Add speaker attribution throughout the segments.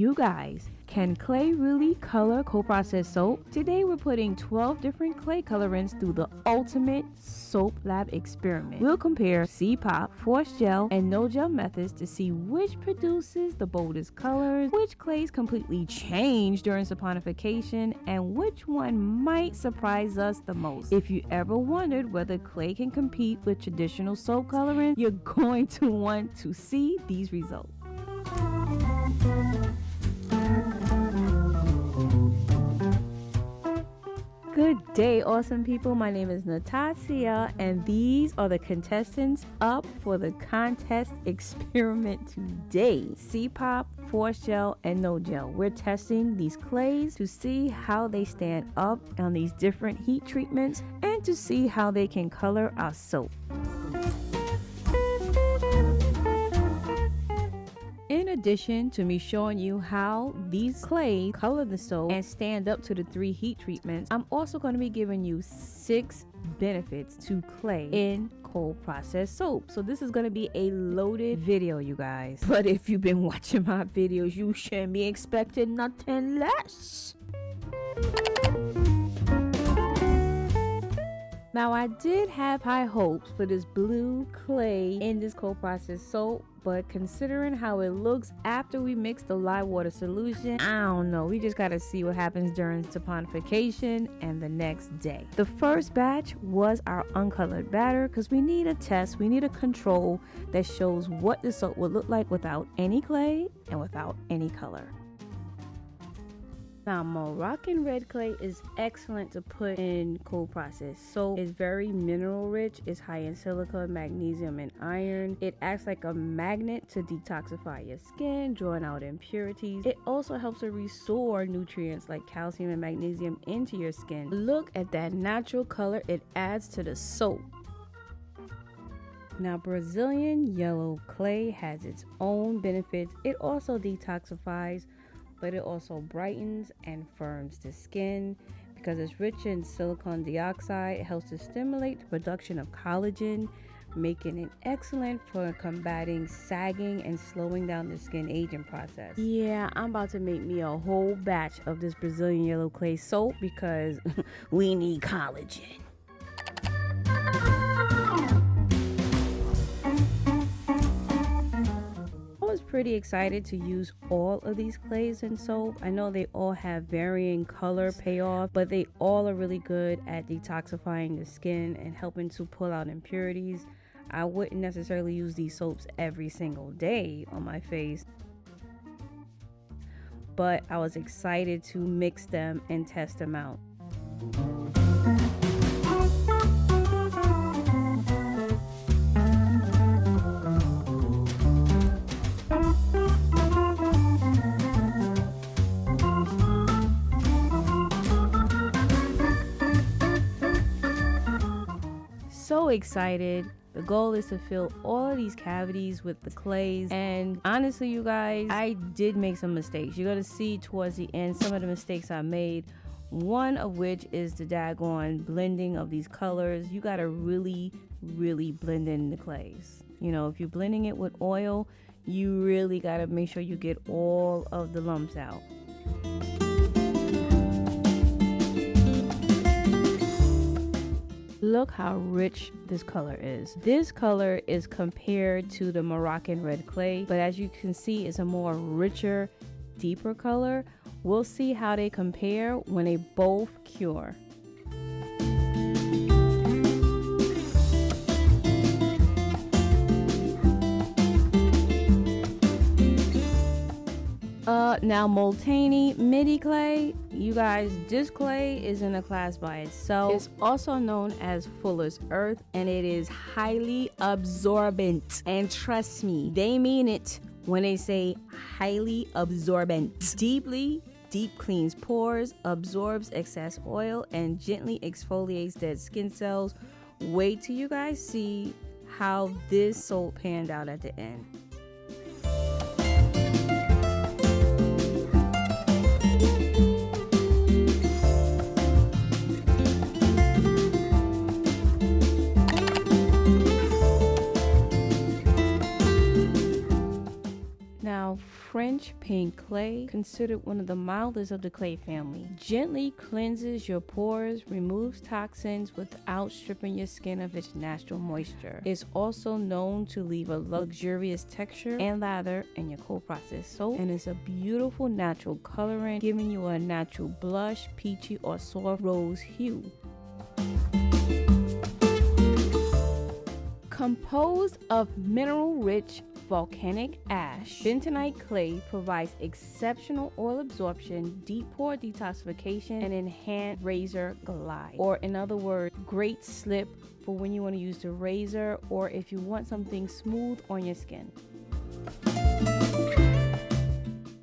Speaker 1: You guys, can clay really color co-processed soap? Today we're putting 12 different clay colorants through the ultimate soap lab experiment. We'll compare CPOP, forced gel, and no gel methods to see which produces the boldest colors, which clays completely change during saponification, and which one might surprise us the most. If you ever wondered whether clay can compete with traditional soap colorants, you're going to want to see these results. Good day, awesome people. My name is Natasha, and these are the contestants up for the contest experiment today. CPOP, forced gel, and no gel. We're testing these clays to see how they stand up on these different heat treatments and to see how they can color our soap. In addition to me showing you how these clays color the soap and stand up to the 3 heat treatments, I'm also going to be giving you 6 benefits to clay in cold processed soap. So this is going to be a loaded video, you guys. But if you've been watching my videos, you shouldn't be expecting nothing less. Now, I did have high hopes for this blue clay in this cold processed soap, but considering how it looks after we mix the lye water solution, I don't know. We just gotta see what happens during saponification and the next day. The first batch was our uncolored batter because we need a test, we need a control that shows what the soap would look like without any clay and without any color. Now, Moroccan Red Clay is excellent to put in cold processed soap. It's very mineral rich. It's high in silica, magnesium, and iron. It acts like a magnet to detoxify your skin, drawing out impurities. It also helps to restore nutrients like calcium and magnesium into your skin. Look at that natural color it adds to the soap. Now, Brazilian yellow clay has its own benefits. It also detoxifies, but it also brightens and firms the skin because it's rich in silicon dioxide. It helps to stimulate the production of collagen, making it excellent for combating sagging and slowing down the skin aging process. Yeah, I'm about to make me a whole batch of this Brazilian yellow clay soap because we need collagen. I was pretty excited to use all of these clays in soap. I know they all have varying color payoff, but they all are really good at detoxifying the skin and helping to pull out impurities. I wouldn't necessarily use these soaps every single day on my face, but I was excited to mix them and test them out. So excited. The goal is to fill all of these cavities with the clays, and honestly, you guys, I did make some mistakes. You're gonna see towards the end some of the mistakes I made, one of which is the daggone blending of these colors. You gotta really blend in the clays. You know, if you're blending it with oil, you really gotta make sure you get all of the lumps out. Look how rich this color is. This color is compared to the Moroccan Red Clay, but as you can see, it's a more richer, deeper color. We'll see how they compare when they both cure. Now Multani Mitti Clay, you guys, this clay is in a class by itself. It's also known as Fuller's Earth, and it is highly absorbent. And trust me, they mean it when they say highly absorbent. Deep cleans pores, absorbs excess oil, and gently exfoliates dead skin cells. Wait till you guys see how this soap panned out at the end. French rich pink clay, considered one of the mildest of the clay family. Gently cleanses your pores, removes toxins without stripping your skin of its natural moisture. It's also known to leave a luxurious texture and lather in your cold process soap, and it's a beautiful natural colorant, giving you a natural blush, peachy, or soft rose hue. Composed of mineral-rich volcanic ash, Bentonite Clay provides exceptional oil absorption, deep pore detoxification, and enhanced razor glide. Or in other words, great slip for when you want to use the razor or if you want something smooth on your skin.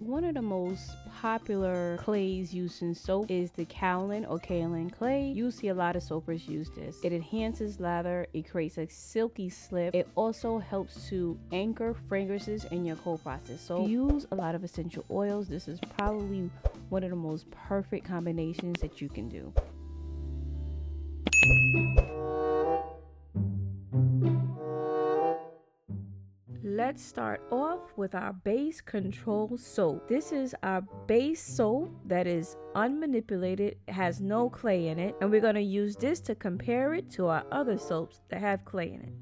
Speaker 1: One of the most popular clays used in soap is the Kaolin Clay. You see a lot of soapers use this. It enhances lather, it creates a silky slip. It also helps to anchor fragrances in your cold process. So use a lot of essential oils. This is probably one of the most perfect combinations that you can do. Let's start off with our base control soap. This is our base soap that is unmanipulated, has no clay in it, and we're going to use this to compare it to our other soaps that have clay in it.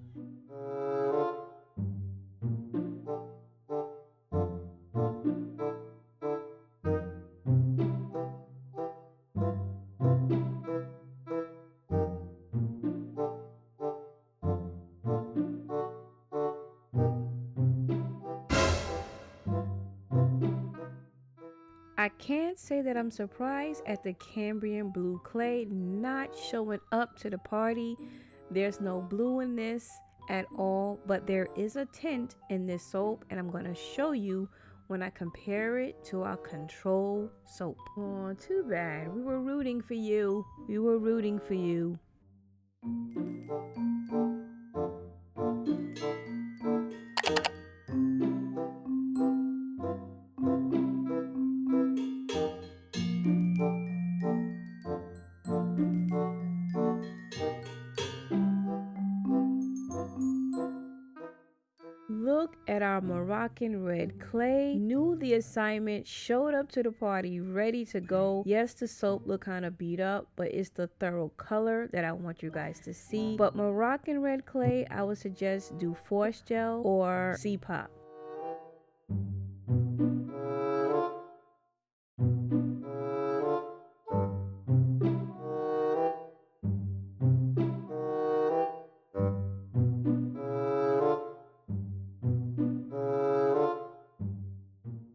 Speaker 1: I can't say that I'm surprised at the Cambrian blue clay not showing up to the party. There's no blue in this at all, but there is a tint in this soap, and I'm going to show you when I compare it to our control soap. Oh, too bad. We were rooting for you. We were rooting for you. Look at our Moroccan Red Clay. Knew the assignment, showed up to the party ready to go. Yes, the soap look kind of beat up, but it's the thorough color that I want you guys to see. But Moroccan Red Clay, I would suggest do Force Gel or CPOP.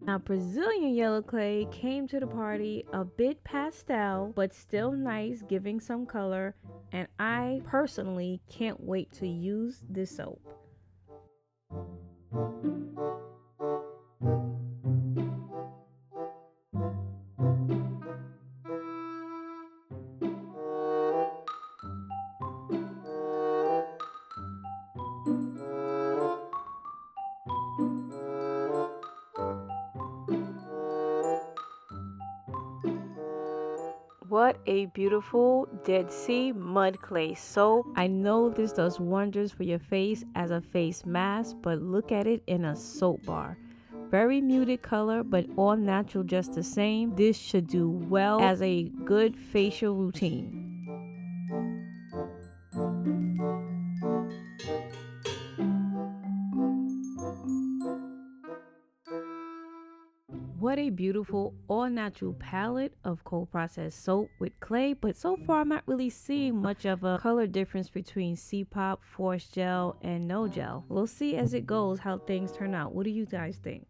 Speaker 1: Now, Brazilian yellow clay came to the party a bit pastel, but still nice, giving some color, and I personally can't wait to use this soap. What a beautiful Dead Sea mud clay soap. I know this does wonders for your face as a face mask, but look at it in a soap bar. Very muted color, but all natural just the same. This should do well as a good facial routine. What a beautiful all-natural palette of cold processed soap with clay, but so far I'm not really seeing much of a color difference between CPOP, Force Gel, and no gel. We'll see as it goes how things turn out. What do you guys think?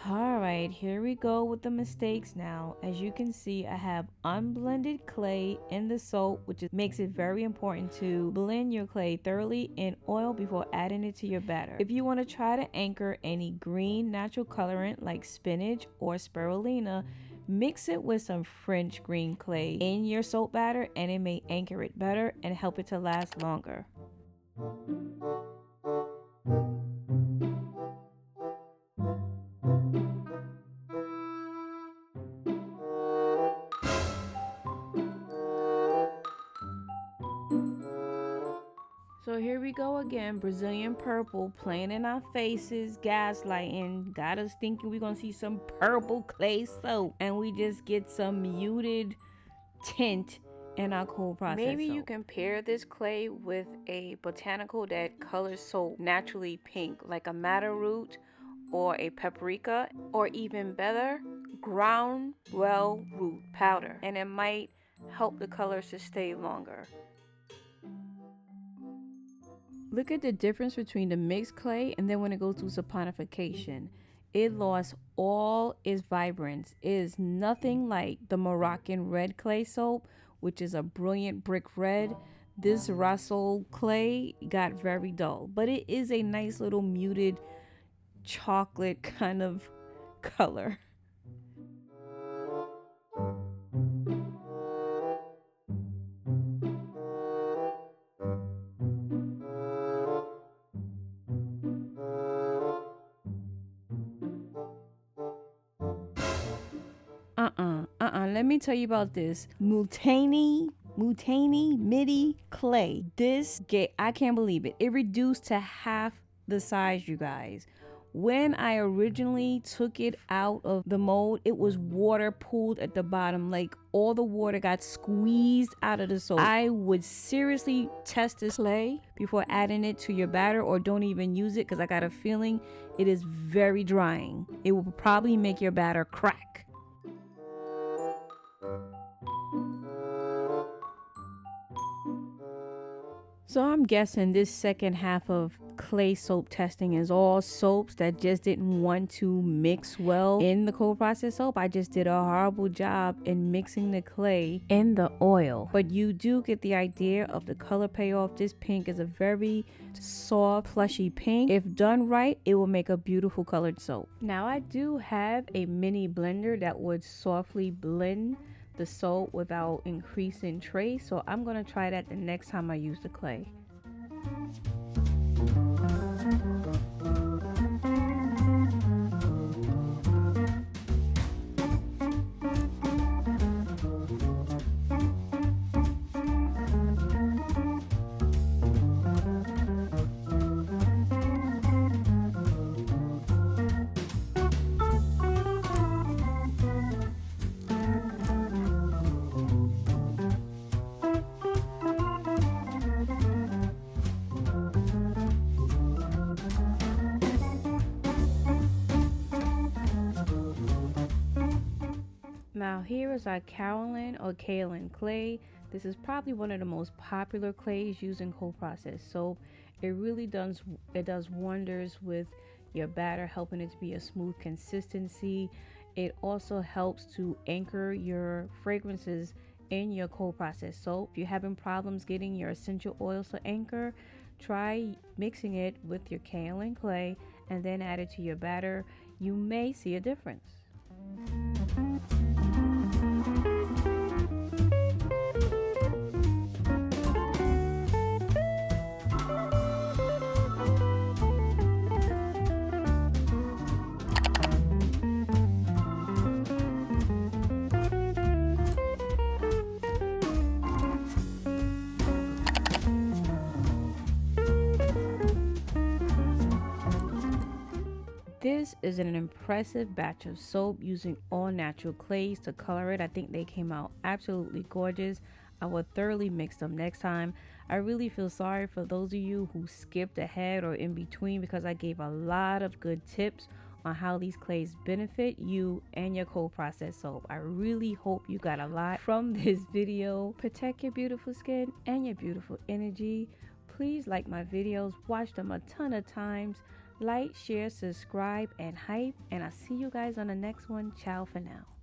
Speaker 1: Alright, here we go with the mistakes now. As you can see, I have unblended clay in the soap, which makes it very important to blend your clay thoroughly in oil before adding it to your batter. If you want to try to anchor any green natural colorant like spinach or spirulina, mix it with some French green clay in your soap batter and it may anchor it better and help it to last longer. So here we we go again, Brazilian purple playing in our faces, gaslighting, got us thinking we're gonna see some purple clay soap, and we just get some muted tint in our cold process Maybe soap. You can pair this clay with a botanical that colors soap naturally pink, like a madder root or a paprika, or even better, ground well root powder, and it might help the colors to stay longer. Look at the difference between the mixed clay and then when it goes through saponification. It lost all its vibrance. It is nothing like the Moroccan Red Clay soap, which is a brilliant brick red. This Rhassoul clay got very dull, but it is a nice little muted chocolate kind of color. Let me tell you about this Multani Mitti clay. I can't believe it. It reduced to half the size, you guys. When I originally took it out of the mold, it was water pooled at the bottom. Like all the water got squeezed out of the soap. I would seriously test this clay before adding it to your batter, or don't even use it, because I got a feeling it is very drying. It will probably make your batter crack. So I'm guessing this second half of clay soap testing is all soaps that just didn't want to mix well in the cold process soap. I just did a horrible job in mixing the clay in the oil. But you do get the idea of the color payoff. This pink is a very soft, plushy pink. If done right, it will make a beautiful colored soap. Now I do have a mini blender that would softly blend the soap without increasing trace, so I'm gonna try that the next time I use the clay. Now here is our Kaolin Clay. This is probably one of the most popular clays used in cold process soap. It really does wonders with your batter, helping it to be a smooth consistency. It also helps to anchor your fragrances in your cold process soap. If you're having problems getting your essential oils to anchor, try mixing it with your Kaolin Clay and then add it to your batter. You may see a difference. This is an impressive batch of soap using all natural clays to color it. I think they came out absolutely gorgeous. I will thoroughly mix them next time. I really feel sorry for those of you who skipped ahead or in between, because I gave a lot of good tips on how these clays benefit you and your cold process soap. I really hope you got a lot from this video. Protect your beautiful skin and your beautiful energy. Please like my videos, watch them a ton of times. Like, share, subscribe, and hype. And I'll see you guys on the next one. Ciao for now.